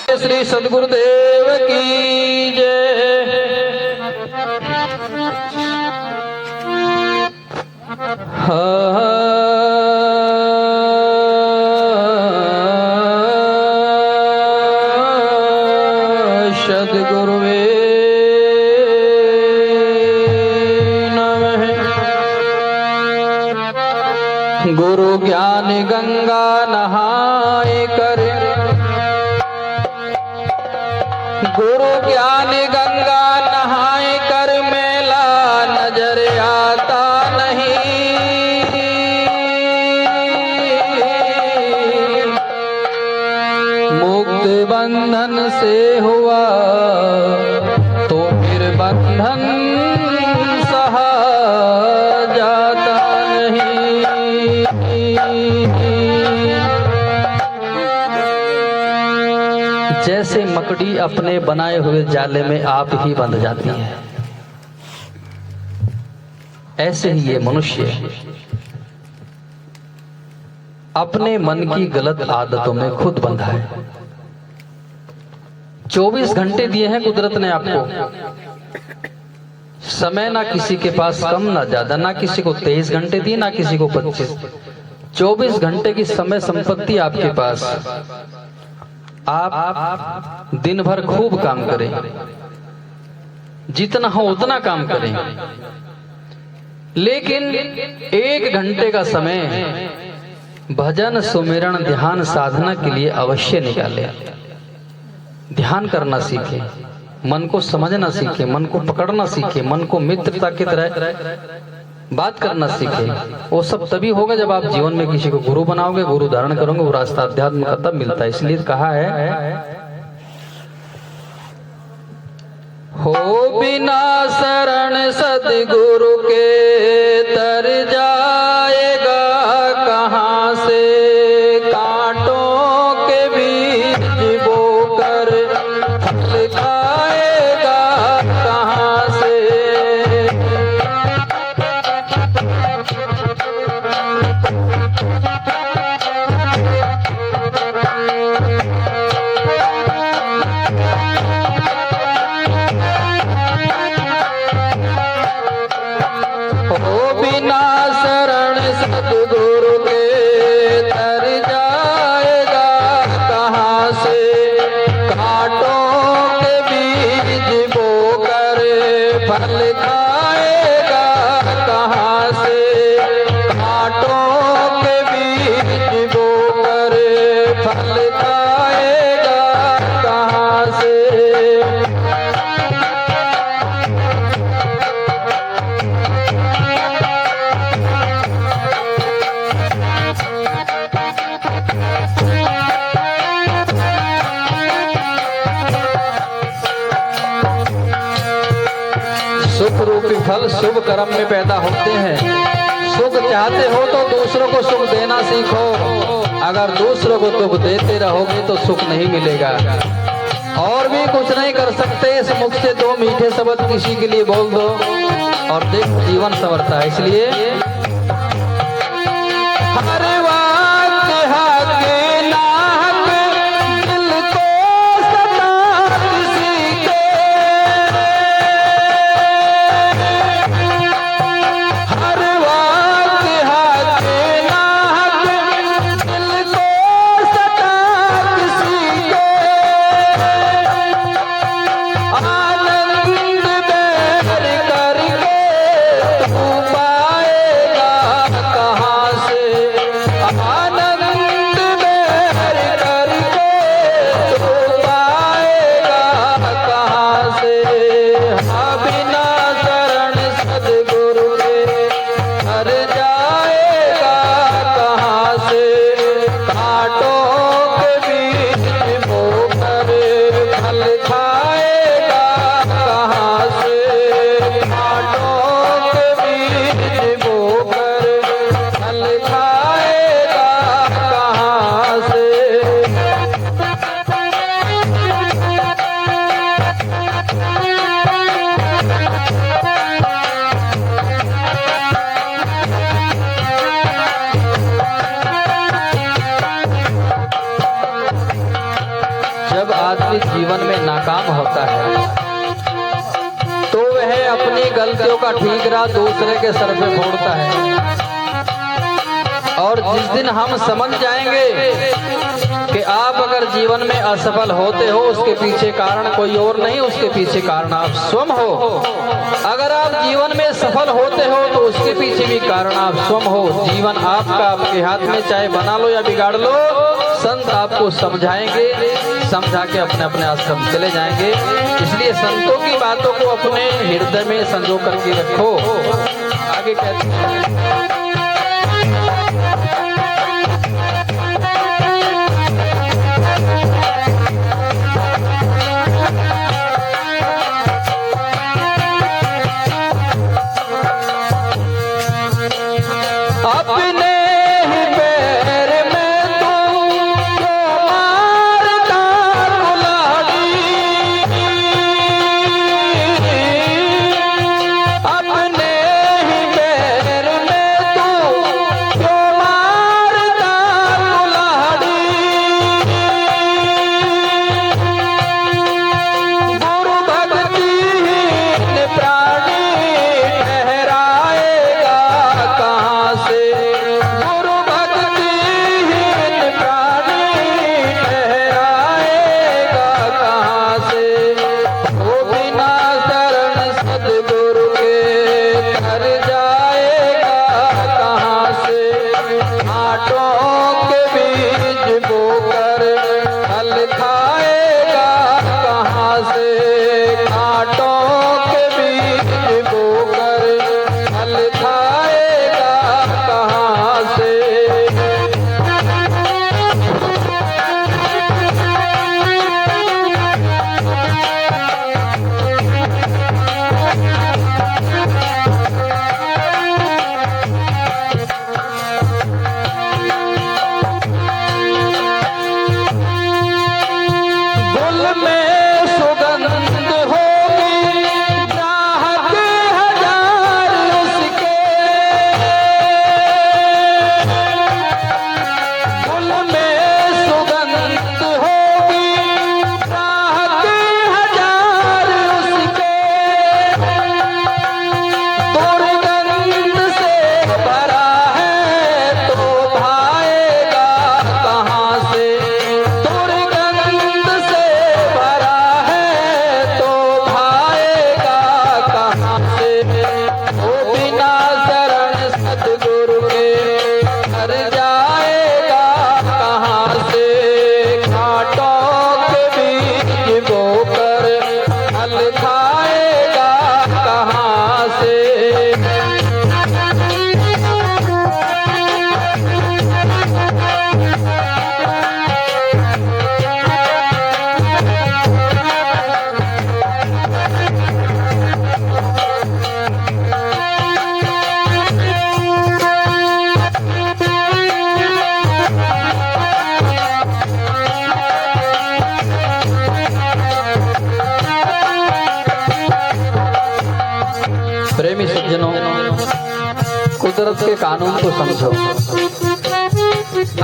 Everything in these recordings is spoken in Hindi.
श्री सद्गुरुदेव की जय। सद्गुरुवे नमः। गुरु ज्ञान गंगा नहाए कर, गुरु ज्ञान गंगा नहाए कर मेला नजर आता नहीं। मुक्त बंधन से हुआ तो फिर बंधन सहा जाता नहीं। जैसे मकड़ी अपने बनाए हुए जाले में आप ही बंध जाती है, ऐसे ही ये मनुष्य अपने मन की गलत आदतों में खुद बंधा है। 24 घंटे दिए हैं कुदरत ने आपको, समय ना किसी के पास कम ना ज्यादा, ना किसी को 23 घंटे दिए ना किसी को 25। 24 घंटे की समय संपत्ति आपके पास। आप दिन भर खूब काम करें, जितना हो उतना काम करें, लेकिन 1 घंटे का समय भजन सुमिरन ध्यान साधना के लिए अवश्य निकालें। ध्यान करना सीखें, मन को समझना सीखें, मन को पकड़ना सीखें, मन को मित्रता की तरह बात करना सीखें। वो सब तभी होगा जब आप जीवन में किसी को गुरु बनाओगे, गुरु धारण करोगे, वो रास्ता अध्यात्म का तब मिलता है। इसलिए कहा है, हो बिना शरण सद्गुरु के तर जाएगा कहां से, कांटों के बीज बोकर फल खाएगा कहां से। बिना शरण सद्गुरु के तर जाएगा कहां से, कांटों के बीज बोकर फल खाएगा कहां से, कांटों के बीज बोकर फल खाएगा कहां से। सुख रूपी फल शुभ कर्म में पैदा होते हैं। सुख चाहते हो तो दूसरों को सुख देना सीखो, अगर दूसरों को दुख देते रहोगे तो सुख नहीं मिलेगा। और भी कुछ नहीं कर सकते, इस मुख से 2 मीठे शब्द किसी के लिए बोल दो और देख जीवन संवरता है। इसलिए हमारे आनंद बैर करके तू पाएगा आदमी जीवन में नाकाम होता है तो वह अपनी गलतियों का ठीकरा दूसरे के सर पे फोड़ता है। और जिस दिन हम समझ जाएंगे कि आप अगर जीवन में असफल होते हो उसके पीछे कारण कोई और नहीं, उसके पीछे कारण आप स्वयं हो। अगर आप जीवन में सफल होते हो तो उसके पीछे भी कारण आप स्वयं हो। जीवन आपका आपके हाथ में, चाहे बना लो या बिगाड़ लो। संत आपको समझाएंगे, समझा के अपने अपने आश्रम चले जाएंगे। इसलिए संतों की बातों को अपने हृदय में संजो करके रखो। आगे कहते हैं प्रेमी सज्जनों, कुदरत के कानून को समझो।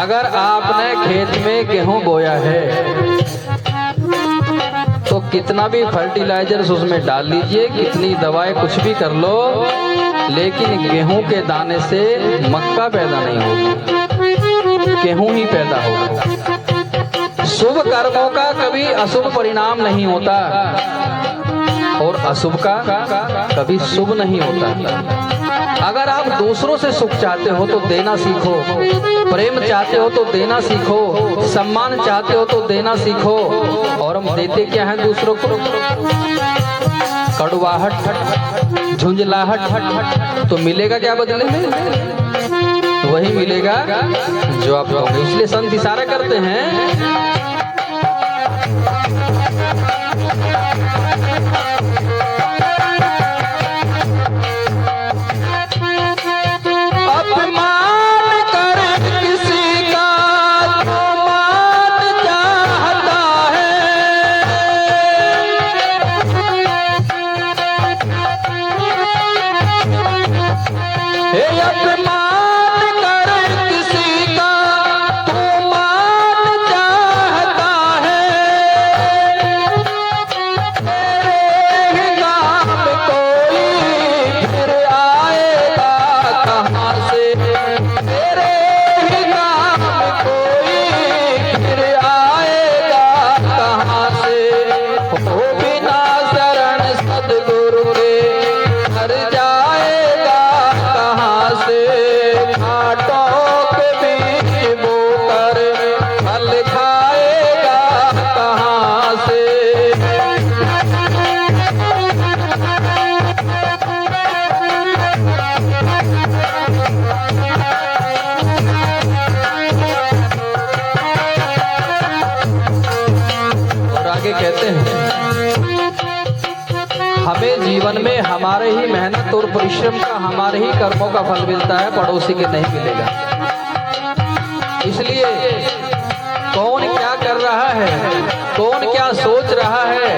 अगर आपने खेत में गेहूं बोया है तो कितना भी फर्टिलाइजर्स उसमें डाल लीजिए, कितनी दवाएं कुछ भी कर लो, लेकिन गेहूं के दाने से मक्का पैदा नहीं होगा, गेहूं ही पैदा होगा। शुभ कर्मों का कभी अशुभ परिणाम नहीं होता और अशुभ का कभी शुभ नहीं होता। अगर आप दूसरों से सुख चाहते हो तो देना सीखो, प्रेम चाहते हो तो देना सीखो, सम्मान चाहते हो तो देना सीखो। और हम देते क्या हैं दूसरों को? कड़वाहट, झुंझलाहट। तो मिलेगा क्या बदले में? वही मिलेगा जो आप लोग। इसलिए संत इशारा करते हैं आगे कहते हैं, हमें जीवन में हमारे ही मेहनत और परिश्रम का, हमारे ही कर्मों का फल मिलता है, पड़ोसी के नहीं मिलेगा। इसलिए कौन क्या कर रहा है, कौन क्या सोच रहा है,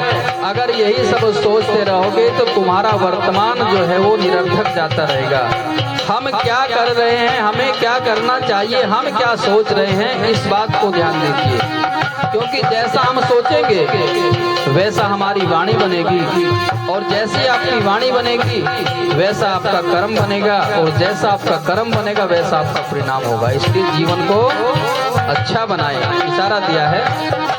अगर यही सब सोचते रहोगे तो तुम्हारा वर्तमान जो है वो निरर्थक जाता रहेगा। हम क्या कर रहे हैं, हमें क्या करना चाहिए, हम क्या सोच रहे हैं, इस बात को ध्यान दीजिए। क्योंकि जैसा हम सोचेंगे वैसा हमारी वाणी बनेगी, और जैसी आपकी वाणी बनेगी वैसा आपका कर्म बनेगा, और जैसा आपका कर्म बनेगा वैसा आपका परिणाम होगा। इसलिए जीवन को अच्छा बनाएं। इशारा दिया है,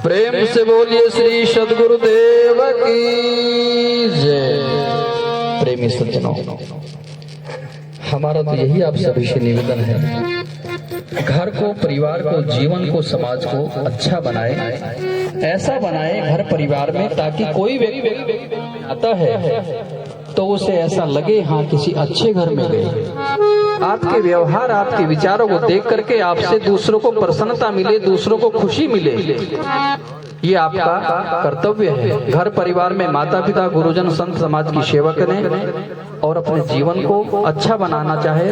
प्रेम से बोलिए श्री सद्गुरुदेव की जय। प्रेमी सज्जनों, हमारा तो यही आप सभी से निवेदन है, घर को, परिवार को, जीवन को, समाज को अच्छा बनाए, ऐसा बनाए घर परिवार में, ताकि कोई व्यक्ति आता है तो उसे ऐसा लगे हाँ किसी अच्छे घर में गए। आपके व्यवहार, आपके विचारों को देख करके आपसे दूसरों को प्रसन्नता मिले, दूसरों को खुशी मिले, ये आपका कर्तव्य है। घर परिवार में माता पिता, गुरुजन, संत समाज की सेवा करें, और अपने जीवन को अच्छा बनाना चाहे,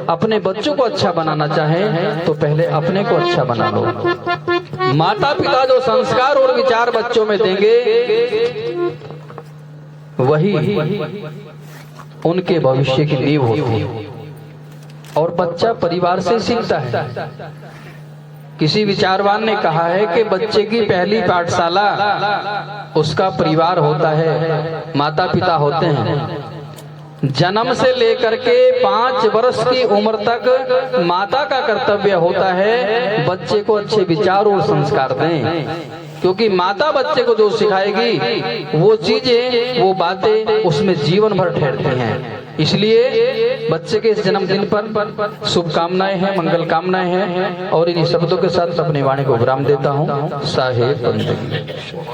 अपने बच्चों को अच्छा बनाना चाहे तो पहले अपने को अच्छा बना लो। माता पिता जो संस्कार और विचार बच्चों में देंगे वही उनके भविष्य की नींव होती है, और बच्चा परिवार से सीखता है। किसी विचारवान ने कहा है कि बच्चे की पहली पाठशाला उसका परिवार होता है, माता पिता होते हैं। जन्म से लेकर के 5 वर्ष की उम्र तक माता का कर्तव्य होता है बच्चे को अच्छे विचार और संस्कार दें, क्योंकि माता बच्चे को जो सिखाएगी वो चीजें, वो बातें उसमें जीवन भर ठहरती हैं। इसलिए बच्चे के इस जन्मदिन पर शुभकामनाएं हैं, मंगल कामनाएं हैं, और इन्हीं शब्दों के साथ अपनी वाणी को विराम देता हूँ। साहेब बंदगी।